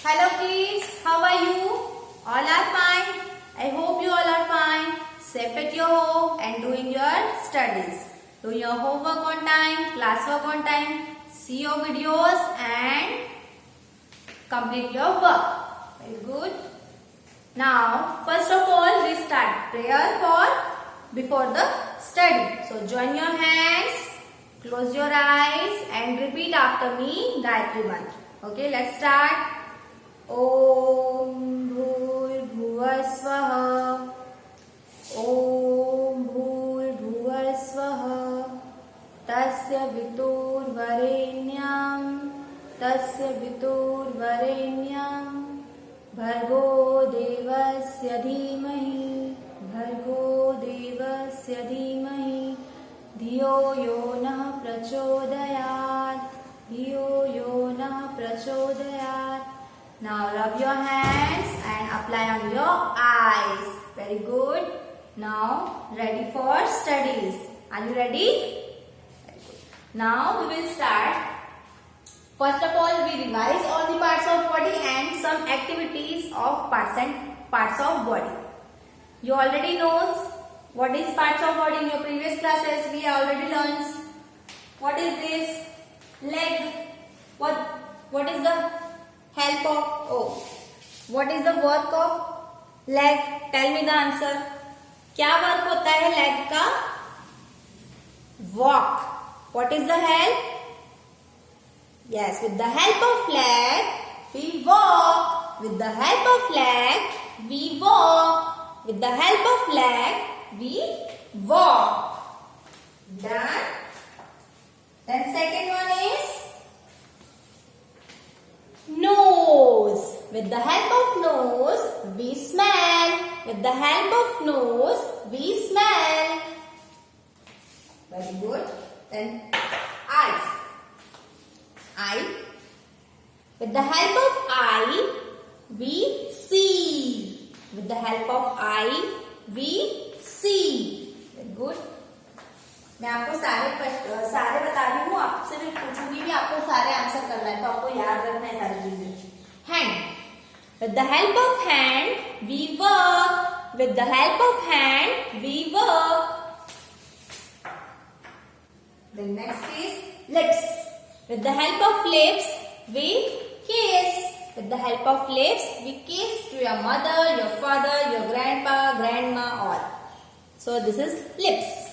Hello kids, how are you? All are fine. I hope you all are fine. Safe at your home and doing your studies. Do your homework on time, classwork on time. See your videos and complete your work. Very good. Now, first of all, we start prayer before the study. So, join your hands, close your eyes and repeat after me Gayatri Mantra. Okay, let's start. ॐ भूर्भुवस्वः ॐ भूर्भुवस्वः तस्य वितुर्वरेण्यं भर्गो देवस्य धीमहि धियो यो नः प्रचोदयात् Now rub your hands and apply on your eyes. Very good. Now ready for studies. Are you ready? Very good. Now we will start. First of all, we revise all the parts of body and some activities of parts of body. You already knows what is parts of body in your previous classes. We already learned. What is this? Leg. What is the help of what is the work of leg? Tell me the answer. क्या work होता है leg का? Walk. What is the help? Yes, with the help of leg we walk. With the help of leg we walk. With the help of leg we walk. Done. Then second one is nose. With the help of nose, we smell. With the help of nose, we smell. Very good. Then eyes. Eye. With the help of eye, we see. With the help of eye, we see. Very good. मैं आपको सारे बता रही हूँ, आपसे भी पूछूंगी भी, आपको सारे आंसर करना है, तो आपको याद रखना है सारी चीजें. Hand. With the help of hand, we work. With the help of hand, we work. The next is lips. With the help of lips, we kiss. With the help of lips, we kiss to your mother, your father, your grandpa, grandma, all. So this is lips.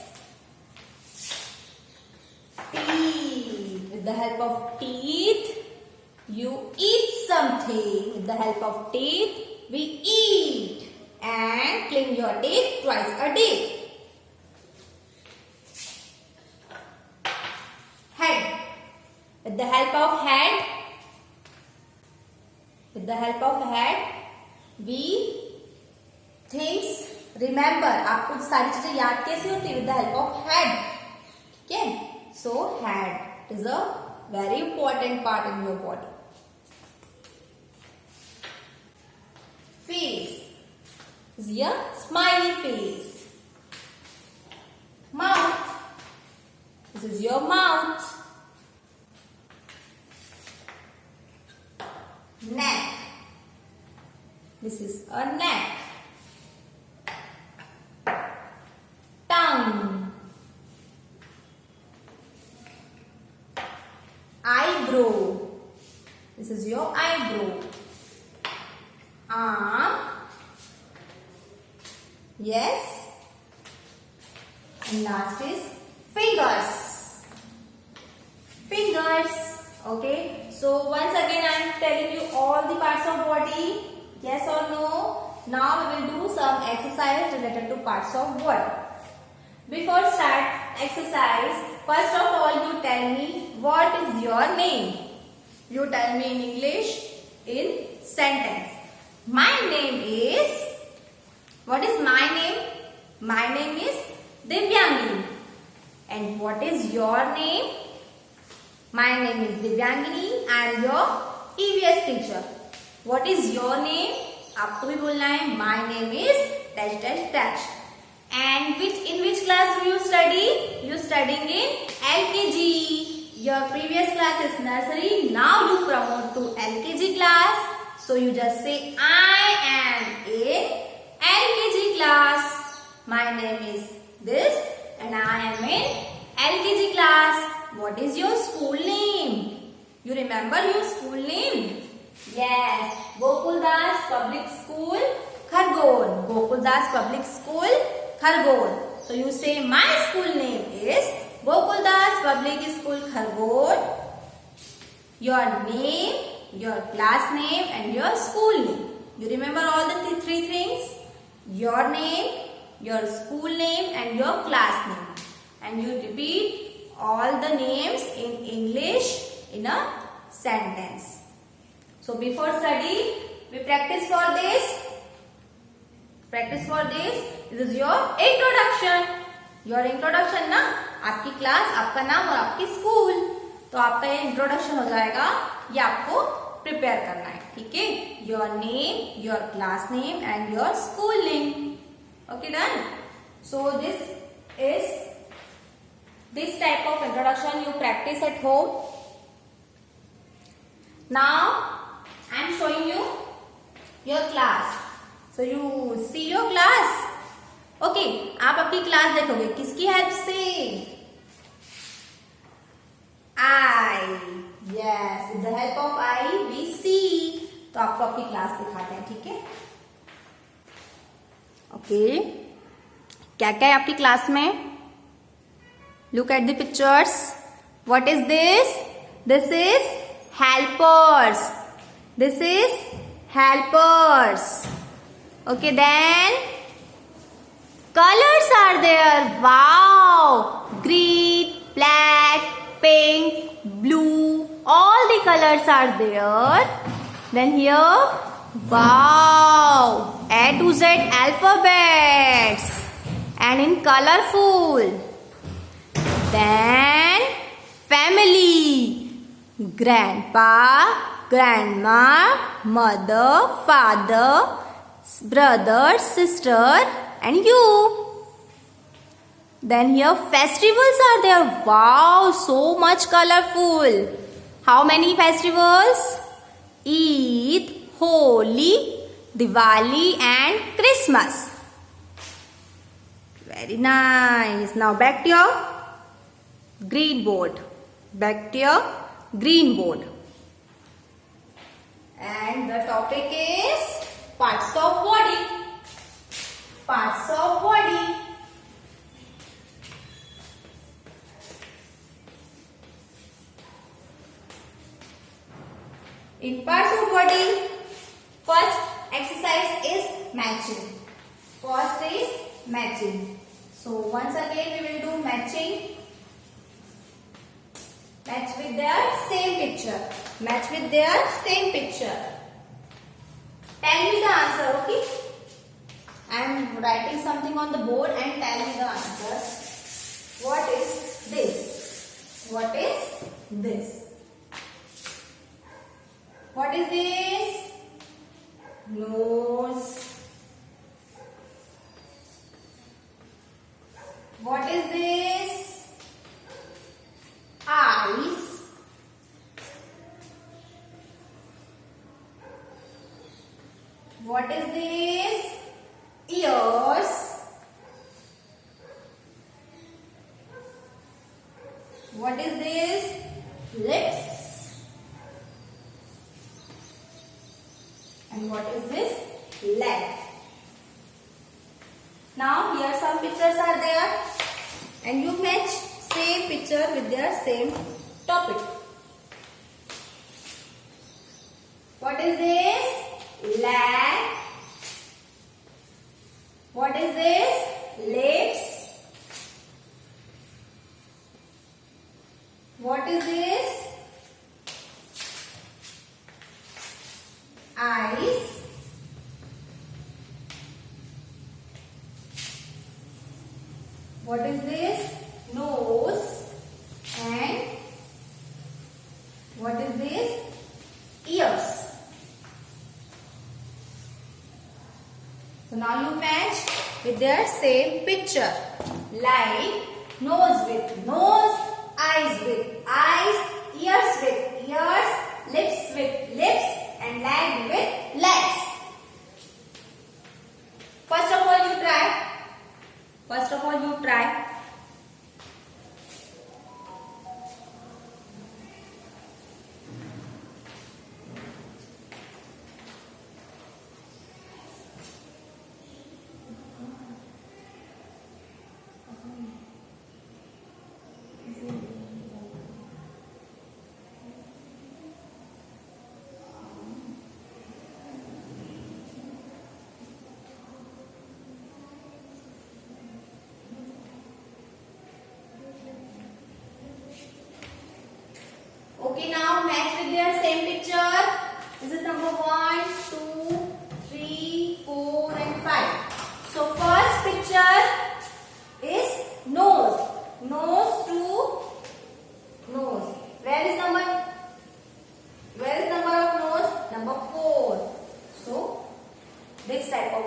Teeth. With the help of teeth, you eat something. With the help of teeth, we eat. And clean your teeth twice a day. Head. With the help of head, we things remember. आपको सारी चीजें याद कैसे होती है? With the help of head. Okay? So, head is a very important part in your body. Face is your smiley face. Mouth. This is your mouth. Neck. This is a neck. Tongue. Eyebrow. This is your eyebrow. Arm. Yes. And last is fingers. Fingers. Okay. So once again I am telling you all the parts of body. Yes or no? Now we will do some exercise related to parts of body. Before start exercise, first of all you tell me what is your name. You tell me in English in sentence. My name is, what is my name? My name is Divyangini. And what is your name? My name is Divyangini. I am your EVS teacher. What is your name? आपको भी बोलना है. My name is dash dash dash. And in which class do you study? You studying in LKG. Your previous class is nursery. Now you promote to LKG class. So you just say, I am in LKG class. My name is this and I am in LKG class. What is your school name? You remember your school name? Yes, Gokuldas Public School, Khargone. Gokuldas Public School, Khargone. So you say, my school name is Gokuldas Public School, Khargone. Your name, your class name and your school name. You remember all the three things? Your name, your school name and your class name. And you repeat all the names in English in a sentence. So before study, we practice for this. Practice for this. This is your introduction. Your introduction ना, आपकी class, आपका नाम और आपकी school. तो आपका ये introduction हो जाएगा. ये आपको प्रिपेयर करना है. ठीक है. Your name, your class name and your school name. Okay done. So this type of introduction you practice at home. Now I am showing you your class. So you see your class. Okay, आप अपनी class देखोगे किसकी help से? I. Yes, with the help of I we see. तो आपको अपनी class दिखाते हैं. ठीक है. ओके, क्या क्या है आपकी क्लास में? Look at the pictures. What is this? This is helpers. This is helpers. Okay, then colors are there. Wow! Green, black, pink, blue. All the colors are there. Then here, wow! A to Z alphabets. And in colorful. Then family, grandpa, grandma, mother, father, brother, sister and you. Then here festivals are there. Wow, so much colorful. How many festivals? Eid, Holi, Diwali and Christmas. Very nice. Now back to your green board. Back to your green board. And the topic is parts of body. Parts of body. In parts of body, first exercise is matching. First is matching. So once again we will do matching. Match with their same picture. Match with their same picture. Tell me the answer, okay? I am writing something on the board and tell me the answer. What is this? What is this? What is this? Nose. What is this? Eyes. What is this? Ears. What is this? Lips. And what is this? Leg. Now here some pictures are there and you match same picture with their same topic. What is this? Leg. What is this? Lips. What is this? Eyes. What is this? Nose. And what is this? Ears. So now you match with their same picture. Like nose with nose, eyes with eyes, ears with ears, lips with lips and leg with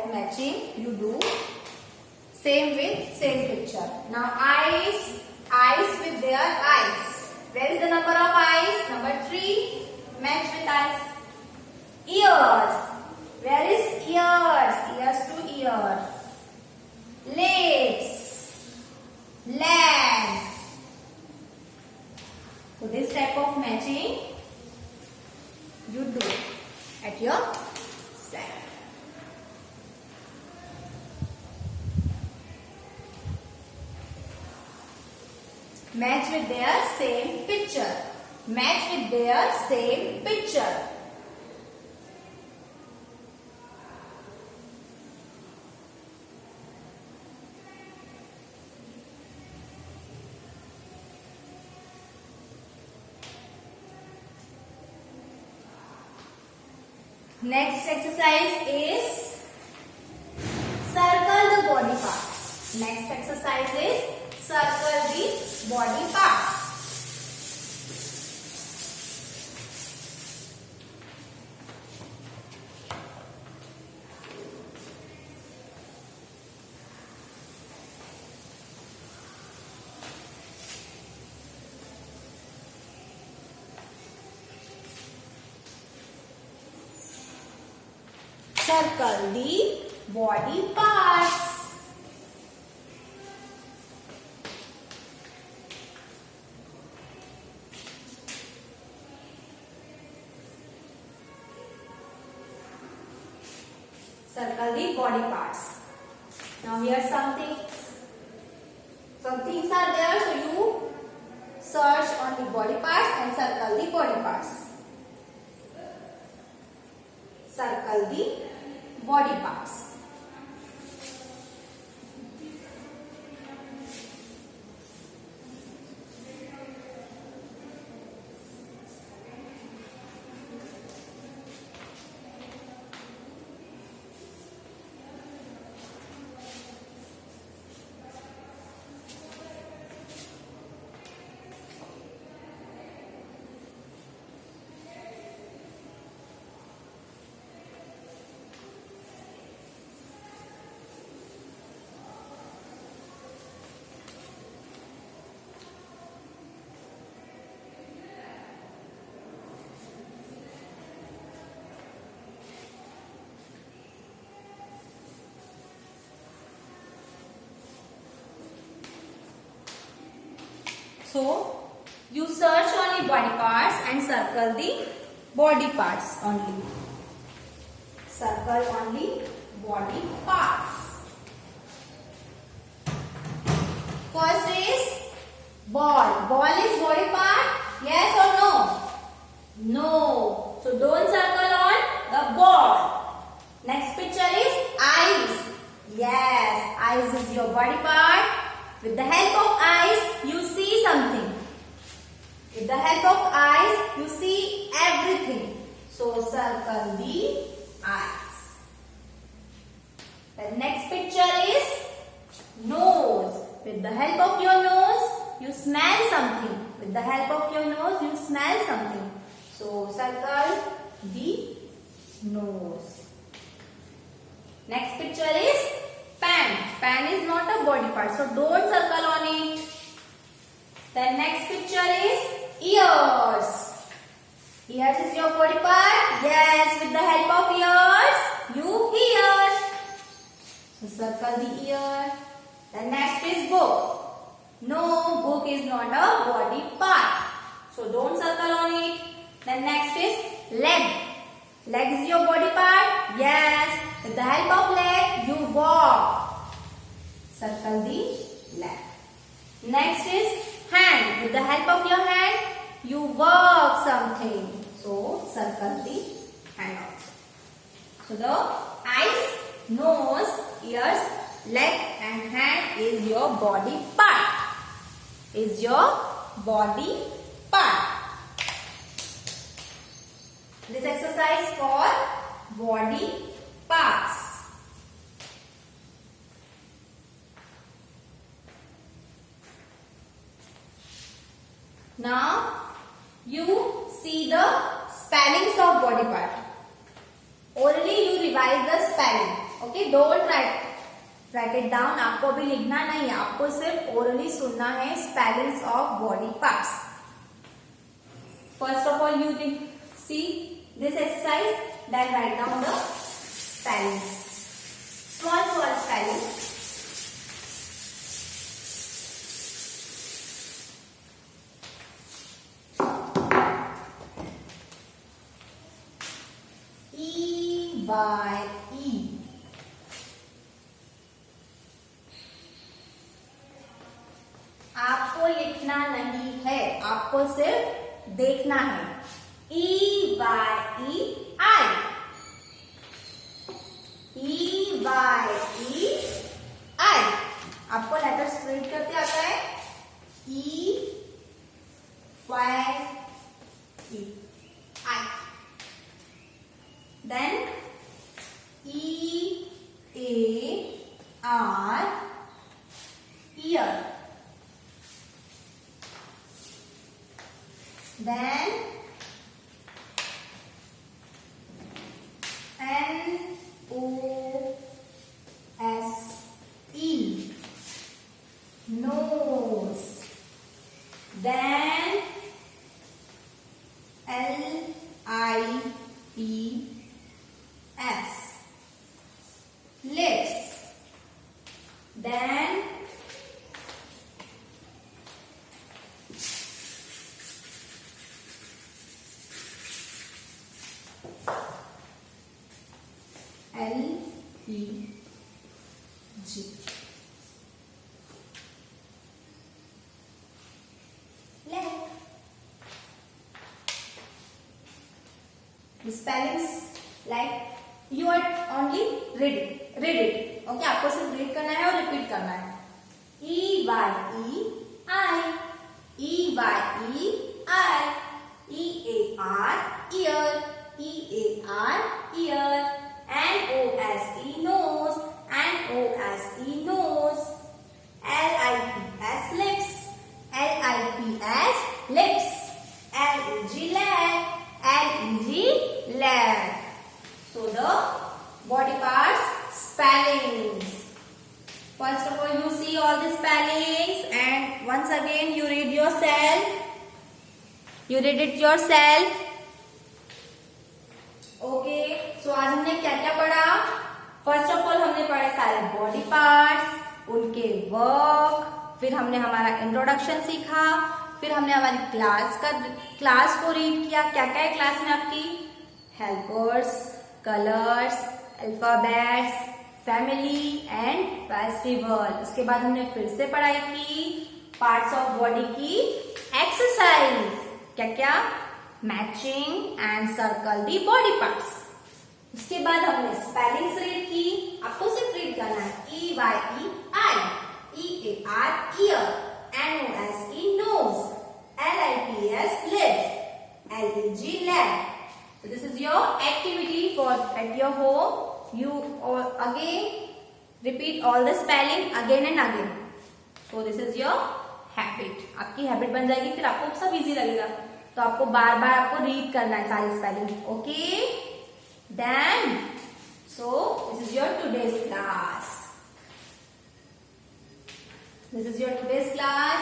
of matching you do. Same with same picture. Now eyes with their eyes. Where is the number of eyes? Number 3. Match with eyes. Ears. Where is ears? Ears to ear. Lips. Leg. So this type of matching you do at your side. Match with their same picture. Match with their same picture. Next exercise is circle the body parts. Next exercise is circle the body parts. Circle the body parts. Circle the body parts. Now here some things are there, so you search on the body parts and circle the body parts. Circle the body parts. So, you search on the body parts and circle the body parts only. Circle only body parts. First is ball. Ball is body part? Yes or no? No. So, don't circle on the ball. Next picture is eyes. Yes, eyes is your body part. With the help of eyes, you see something. With the help of eyes, you see everything. So, circle the eyes. The next picture is nose. With the help of your nose, you smell something. With the help of your nose, you smell something. So, circle the nose. Next picture is pen. Pen is not a body part, so don't circle on it. The next picture is ears. Ears is your body part? Yes, with the help of ears, you hear. So circle the ear. The next is book. No, book is not a body part, so don't circle on it. The next is leg. Leg is your body part? Yes. With the help of leg, you walk. Circle the leg. Next is hand. With the help of your hand, you work something. So, circle the hand also. So, the eyes, nose, ears, leg and hand is your body part. Is your body part. This exercise for body parts. Now you see the spellings of body part. Only you revise the spelling. Okay, don't write it down. आपको अभी लिखना नहीं है, आपको सिर्फ orally सुनना है spellings of body parts. First of all you see this exercise, then write down the spellings. Small spelling. E-Y-E. आपको लिखना नहीं है, आपको सिर्फ देखना है. E-Y-E-I. E-Y-E-I. आपको लेटर्स रीड करते आता है. E-Y-E-I. Then E-A-R, ear. Then N-O-S-E, nose. Then L-I-P-S, lips. Then L-E-G. Leg. The spellings like you are only read it. Okay, आपको सिर्फ रीड करना है और रिपीट करना है. E-Y-E-I, E-Y-E-I, E-A-R, ear, E-A-R, ear. N-O-S-E, nose, N-O-S-E, nose. L-I-P-S, lips, L-I-P-S, lips. L-E-G, leg, L-E-G, leg. So the body parts spellings. First of all, you see all the spellings and once again you read yourself. You read it yourself. Okay, so आज हमने क्या क्या पढ़ा. First of all हमने पढ़े सारे body parts, उनके work, फिर हमने हमारा इंट्रोडक्शन सीखा, फिर हमने हमारी क्लास को रीड किया. क्या क्या है क्लास में आपकी? Helpers, colours, alphabets, family and festival. उसके बाद हमने फिर से पढ़ाई की पार्ट्स ऑफ बॉडी की एक्सरसाइज. क्या क्या? Matching and circle the body parts. उसके बाद हमने स्पेलिंग्स रीड की. आपको सिर्फ रीड करना है. E-Y-E-I, E-A-R, ear, N-O-S-E, nose, L-I-P-S, lips, L-E-G, leg. So this is your activity for at your home. You again repeat all the spelling again and again. So this is your habit. आपकी habit बन जाएगी, फिर आपको सब easy लगेगा. तो आपको बार बार आपको रीड करना है सारी spelling. Okay, then so this is your today's class. This is your today's class.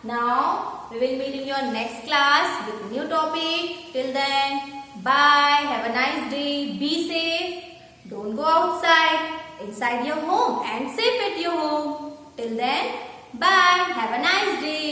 Now we will meet in your next class with a new topic. Till then, bye. Have a nice day. Be safe. Don't go outside. Inside your home and safe at your home. Till then, bye. Have a nice day.